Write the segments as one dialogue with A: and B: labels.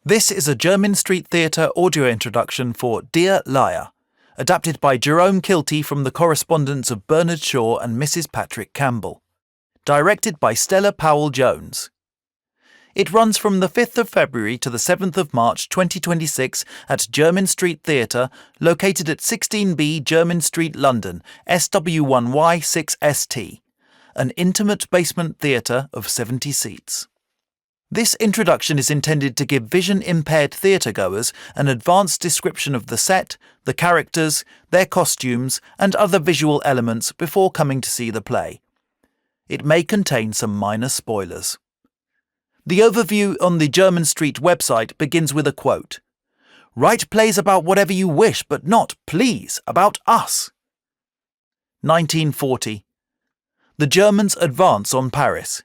A: This is a Jermyn Street Theatre audio introduction for Dear Liar, adapted by Jerome Kilty from the correspondence of Bernard Shaw and Mrs. Patrick Campbell. Directed by Stella Powell-Jones. It runs from the 5th of February to the 7th of March 2026 at Jermyn Street Theatre, located at 16B Jermyn Street, London, SW1Y6ST, an intimate basement theatre of 70 seats. This introduction is intended to give vision-impaired theatregoers an advanced description of the set, the characters, their costumes, and other visual elements before coming to see the play. It may contain some minor spoilers. The overview on the Jermyn Street website begins with a quote. "Write plays about whatever you wish, but not, please, about us." 1940. The Germans advance on Paris.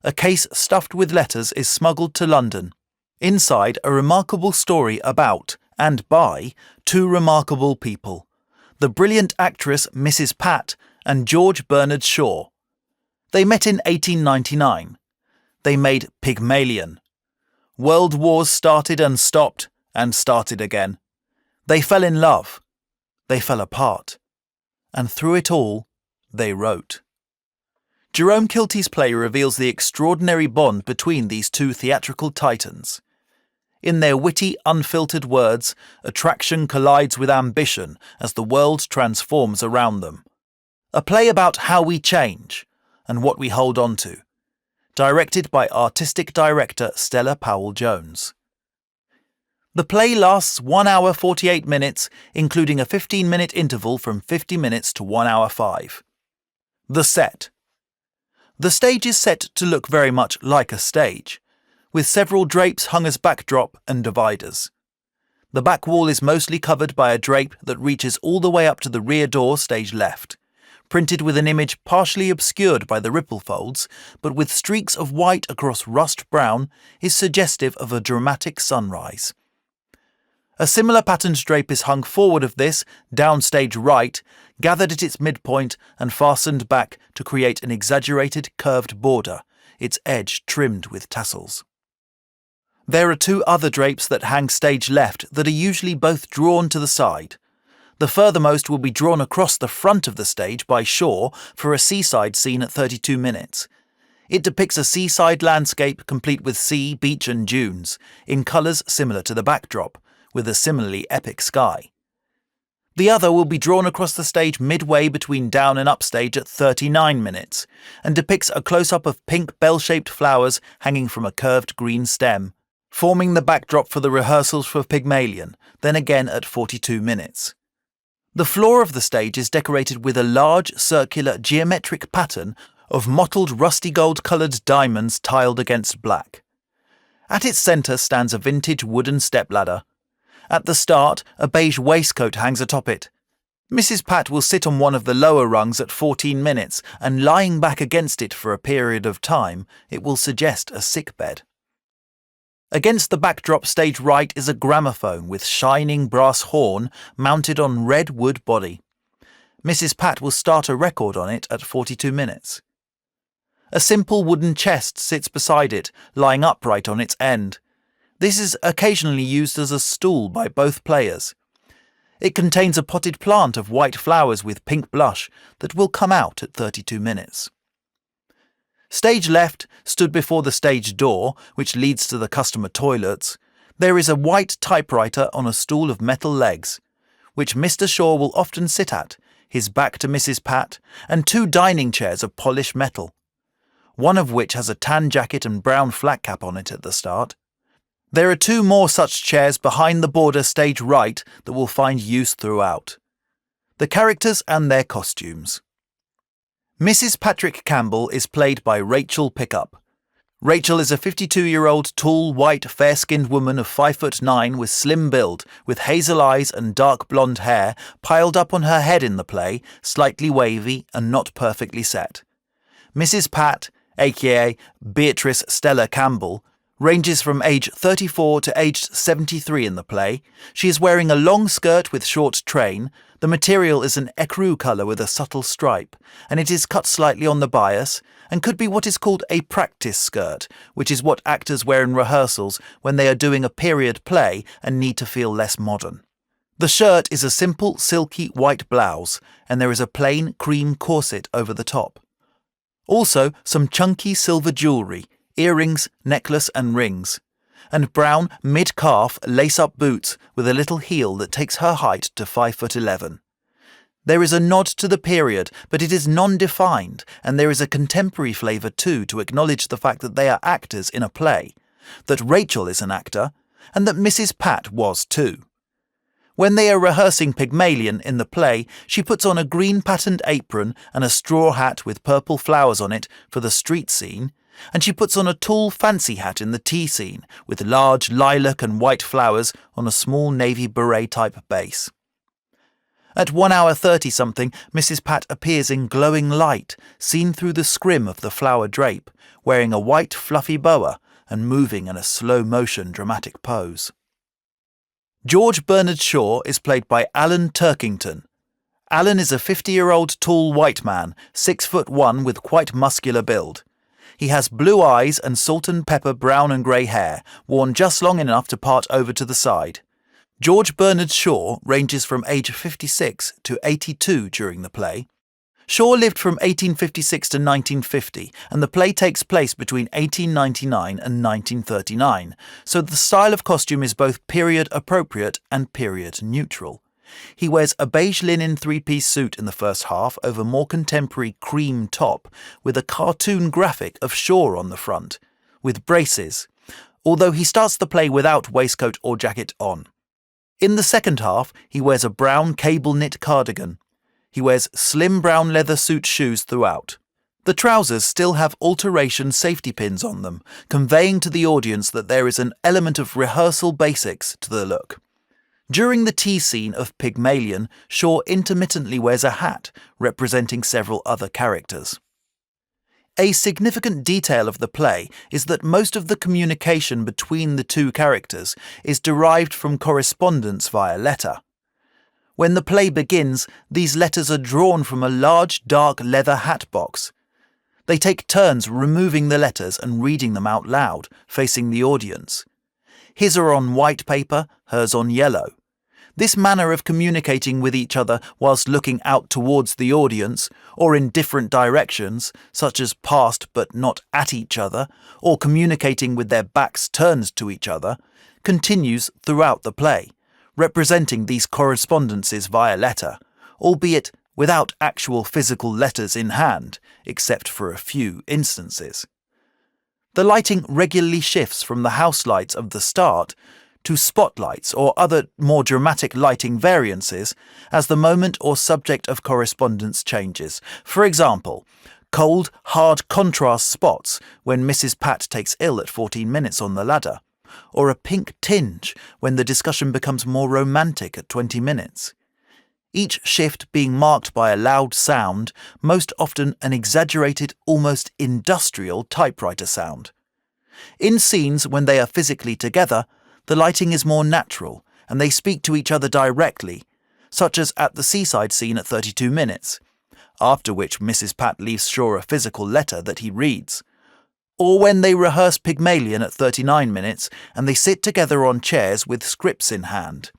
A: A case stuffed with letters is smuggled to London. Inside, a remarkable story about, and by, two remarkable people. The brilliant actress Mrs. Pat and George Bernard Shaw. They met in 1899. They made Pygmalion. World wars started and stopped again. They fell in love. They fell apart. And through it all, they wrote. Jerome Kilty's play reveals the extraordinary bond between these two theatrical titans. In their witty, unfiltered words, attraction collides with ambition as the world transforms around them. A play about how we change and what we hold on to. Directed by artistic director Stella Powell-Jones. The play lasts 1 hour 48 minutes, including a 15-minute interval from 50 minutes to 1 hour 5. The set. The stage is set to look very much like a stage, with several drapes hung as backdrop and dividers. The back wall is mostly covered by a drape that reaches all the way up to the rear door stage left, printed with an image partially obscured by the ripple folds, but with streaks of white across rust brown, is suggestive of a dramatic sunrise. A similar patterned drape is hung forward of this, downstage right, gathered at its midpoint and fastened back to create an exaggerated curved border, its edge trimmed with tassels. There are two other drapes that hang stage left that are usually both drawn to the side. The furthermost will be drawn across the front of the stage by Shaw for a seaside scene at 32 minutes. It depicts a seaside landscape complete with sea, beach and dunes, in colours similar to the backdrop, with a similarly epic sky. The other will be drawn across the stage midway between down and upstage at 39 minutes, and depicts a close-up of pink bell-shaped flowers hanging from a curved green stem, forming the backdrop for the rehearsals for Pygmalion, then again at 42 minutes. The floor of the stage is decorated with a large, circular, geometric pattern of mottled rusty gold-coloured diamonds tiled against black. At its centre stands a vintage wooden stepladder. At the start, a beige waistcoat hangs atop it. Mrs. Pat will sit on one of the lower rungs at 14 minutes, and lying back against it for a period of time, it will suggest a sickbed. Against the backdrop stage right is a gramophone with shining brass horn mounted on red wood body. Mrs. Pat will start a record on it at 42 minutes. A simple wooden chest sits beside it, lying upright on its end. This is occasionally used as a stool by both players. It contains a potted plant of white flowers with pink blush that will come out at 32 minutes. Stage left, stood before the stage door, which leads to the customer toilets, there is a white typewriter on a stool of metal legs, which Mr. Shaw will often sit at, his back to Mrs. Pat, and two dining chairs of polished metal, one of which has a tan jacket and brown flat cap on it at the start. There are two more such chairs behind the border stage right that will find use throughout. The characters and their costumes. Mrs. Patrick Campbell is played by Rachel Pickup. Rachel is a 52-year-old tall, white, fair-skinned woman of 5'9" with slim build, with hazel eyes and dark blonde hair piled up on her head in the play, slightly wavy and not perfectly set. Mrs. Pat, aka Beatrice Stella Campbell, ranges from age 34 to aged 73 in the play. She is wearing a long skirt with short train. The material is an ecru colour with a subtle stripe, and it is cut slightly on the bias, and could be what is called a practice skirt, which is what actors wear in rehearsals when they are doing a period play and need to feel less modern. The shirt is a simple, silky white blouse, and there is a plain cream corset over the top. Also, some chunky silver jewellery, earrings, necklace and rings, and brown mid-calf lace-up boots with a little heel that takes her height to 5'11". There is a nod to the period, but it is non-defined, and there is a contemporary flavour too to acknowledge the fact that they are actors in a play, that Rachel is an actor, and that Mrs. Pat was too. When they are rehearsing Pygmalion in the play, she puts on a green patterned apron and a straw hat with purple flowers on it for the street scene, and she puts on a tall fancy hat in the tea scene with large lilac and white flowers on a small navy beret-type base. At 1 hour 30-something, Mrs. Pat appears in glowing light, seen through the scrim of the flower drape, wearing a white fluffy boa and moving in a slow-motion dramatic pose. George Bernard Shaw is played by Alan Turkington. Alan is a 50-year-old tall white man, 6'1" with quite muscular build. He has blue eyes and salt and pepper brown and grey hair, worn just long enough to part over to the side. George Bernard Shaw ranges from age 56 to 82 during the play. Shaw lived from 1856 to 1950, and the play takes place between 1899 and 1939, so the style of costume is both period appropriate and period neutral. He wears a beige linen three-piece suit in the first half over more contemporary cream top, with a cartoon graphic of Shaw on the front, with braces, although he starts the play without waistcoat or jacket on. In the second half, he wears a brown cable-knit cardigan. He wears slim brown leather suit shoes throughout. The trousers still have alteration safety pins on them, conveying to the audience that there is an element of rehearsal basics to the look. During the tea scene of Pygmalion, Shaw intermittently wears a hat, representing several other characters. A significant detail of the play is that most of the communication between the two characters is derived from correspondence via letter. When the play begins, these letters are drawn from a large dark leather hat box. They take turns removing the letters and reading them out loud, facing the audience. His are on white paper, hers on yellow. This manner of communicating with each other whilst looking out towards the audience, or in different directions, such as past but not at each other, or communicating with their backs turned to each other, continues throughout the play, representing these correspondences via letter, albeit without actual physical letters in hand, except for a few instances. The lighting regularly shifts from the house lights of the start to spotlights or other more dramatic lighting variances as the moment or subject of correspondence changes. For example, cold, hard contrast spots when Mrs. Pat takes ill at 14 minutes on the ladder, or a pink tinge when the discussion becomes more romantic at 20 minutes. Each shift being marked by a loud sound, most often an exaggerated, almost industrial typewriter sound. In scenes when they are physically together, the lighting is more natural and they speak to each other directly, such as at the seaside scene at 32 minutes, after which Mrs. Pat leaves Shaw a physical letter that he reads, or when they rehearse Pygmalion at 39 minutes and they sit together on chairs with scripts in hand.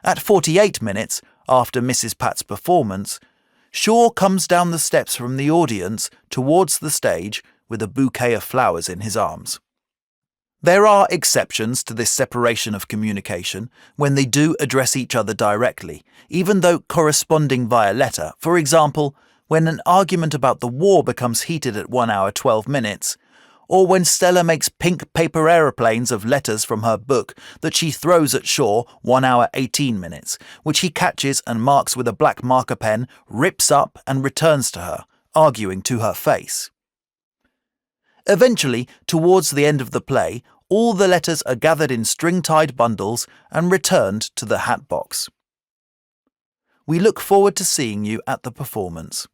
A: At 48 minutes, after Mrs. Pat's performance, Shaw comes down the steps from the audience towards the stage with a bouquet of flowers in his arms. There are exceptions to this separation of communication when they do address each other directly, even though corresponding via letter. For example, when an argument about the war becomes heated at 1 hour 12 minutes, or when Stella makes pink paper aeroplanes of letters from her book that she throws at Shaw 1 hour 18 minutes, which he catches and marks with a black marker pen, rips up and returns to her, arguing to her face. Eventually, towards the end of the play, all the letters are gathered in string-tied bundles and returned to the hat box. We look forward to seeing you at the performance.